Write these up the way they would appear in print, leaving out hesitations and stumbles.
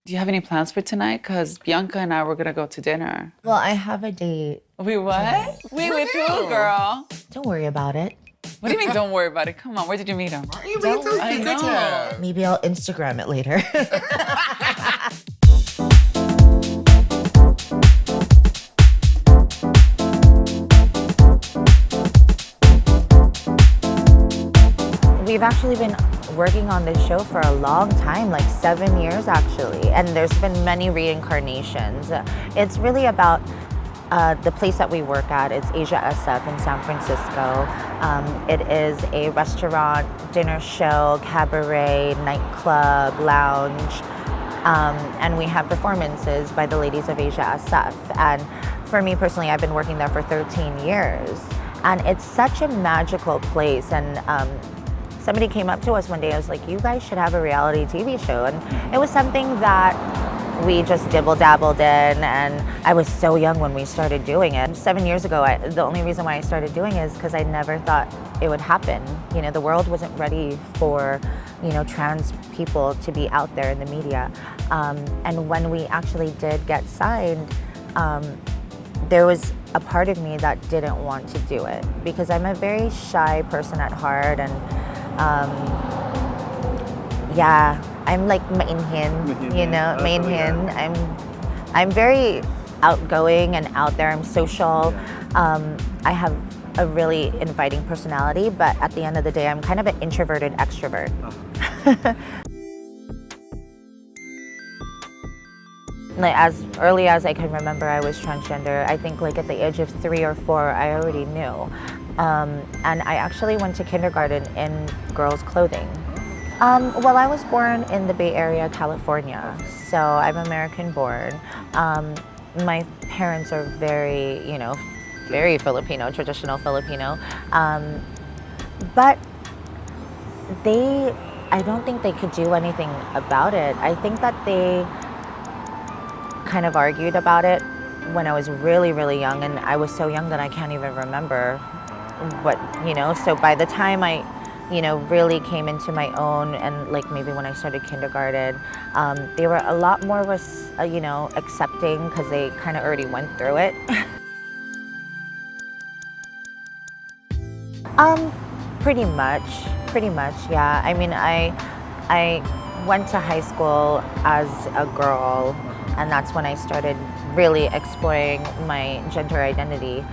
Do you have any plans for tonight? Because Bianca and I were gonna go to dinner. Well, I have a date. Wait, what? Wait, with who, girl? Don't worry about it. What do you mean, don't worry about it? Come on, where did you meet him? Why are you being so I secretive? know. Maybe I'll Instagram it later. We've actually been working on this show for a long time, like 7 years actually, and there's been many reincarnations. It's really about the place that we work at. It's Asia SF in San Francisco. It is a restaurant, dinner show, cabaret, nightclub, lounge, and we have performances by the ladies of Asia SF. And for me personally, I've been working there for 13 years, and it's such a magical place. And somebody came up to us one day, I was like, you guys should have a reality TV show. And it was something that we just dibble-dabbled in, and I was so young when we started doing it. 7 years ago, the only reason why I started doing it is because I never thought it would happen. You know, the world wasn't ready for, you know, trans people to be out there in the media. And when we actually did get signed, there was a part of me that didn't want to do it because I'm a very shy person at heart, and yeah, I'm like mainhin, you know, mainhin. I'm very outgoing and out there. I'm social. I have a really inviting personality, but at the end of the day, I'm kind of an introverted extrovert. Like as early as I can remember, I was transgender. I think like at the age of 3 or 4, I already knew. And I actually went to kindergarten in girls' clothing. Well, I was born in the Bay Area, California, so I'm American born. My parents are very, you know, very Filipino, traditional Filipino. But I don't think they could do anything about it. I think that they kind of argued about it when I was really, really young, and I was so young that I can't even remember what, you know, so by the time I, you know, really came into my own, and like maybe when I started kindergarten, they were a lot more, you know, accepting because they kind of already went through it. Pretty much, yeah. I mean, I went to high school as a girl, and that's when I started really exploring my gender identity.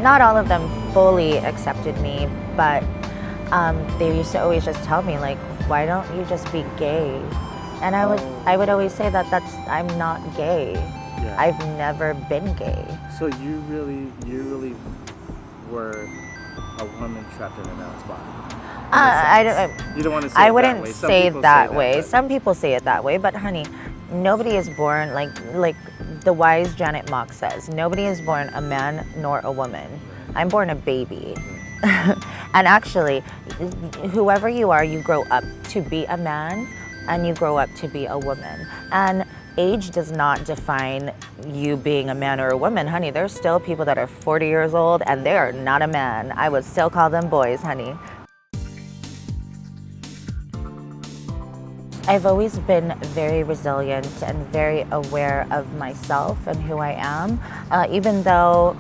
Not all of them fully accepted me, but they used to always just tell me, like, why don't you just be gay? And I would always say that I'm not gay. Yeah. I've never been gay. So you really were a woman trapped in a man's body. You don't want to say I it wouldn't that way. say it that way. but- Some people say it that way, but honey, nobody is born like the wise Janet Mock says. Nobody is born a man nor a woman. I'm born a baby. And actually, whoever you are, you grow up to be a man and you grow up to be a woman. And age does not define you being a man or a woman, honey. There's still people that are 40 years old and they are not a man. I would still call them boys, honey. I've always been very resilient and very aware of myself and who I am, even though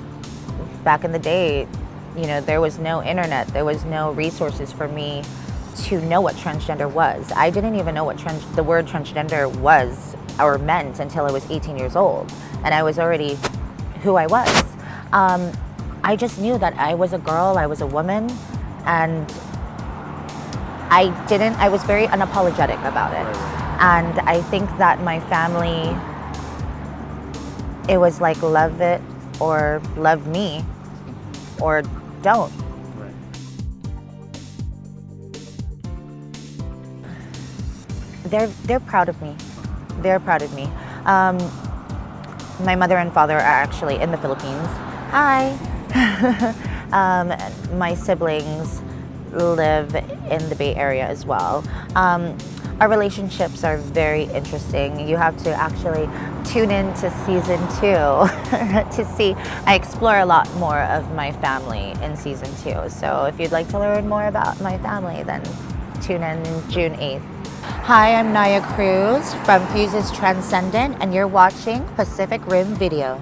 back in the day, you know, there was no internet, there was no resources for me to know what transgender was. I didn't even know what the word transgender was or meant until I was 18 years old, and I was already who I was. I just knew that I was a girl, I was a woman, and I was very unapologetic about it. And I think that my family, it was like love it or love me or don't. Right. They're proud of me. They're proud of me. My mother and father are actually in the Philippines. Hi. My siblings live in the Bay Area as well. Our relationships are very interesting. You have to actually tune in to season 2 to see. I explore a lot more of my family in season 2. So if you'd like to learn more about my family, then tune in June 8th. Hi, I'm Nya Cruz from Fuse's Transcendent, and you're watching Pacific Rim Video.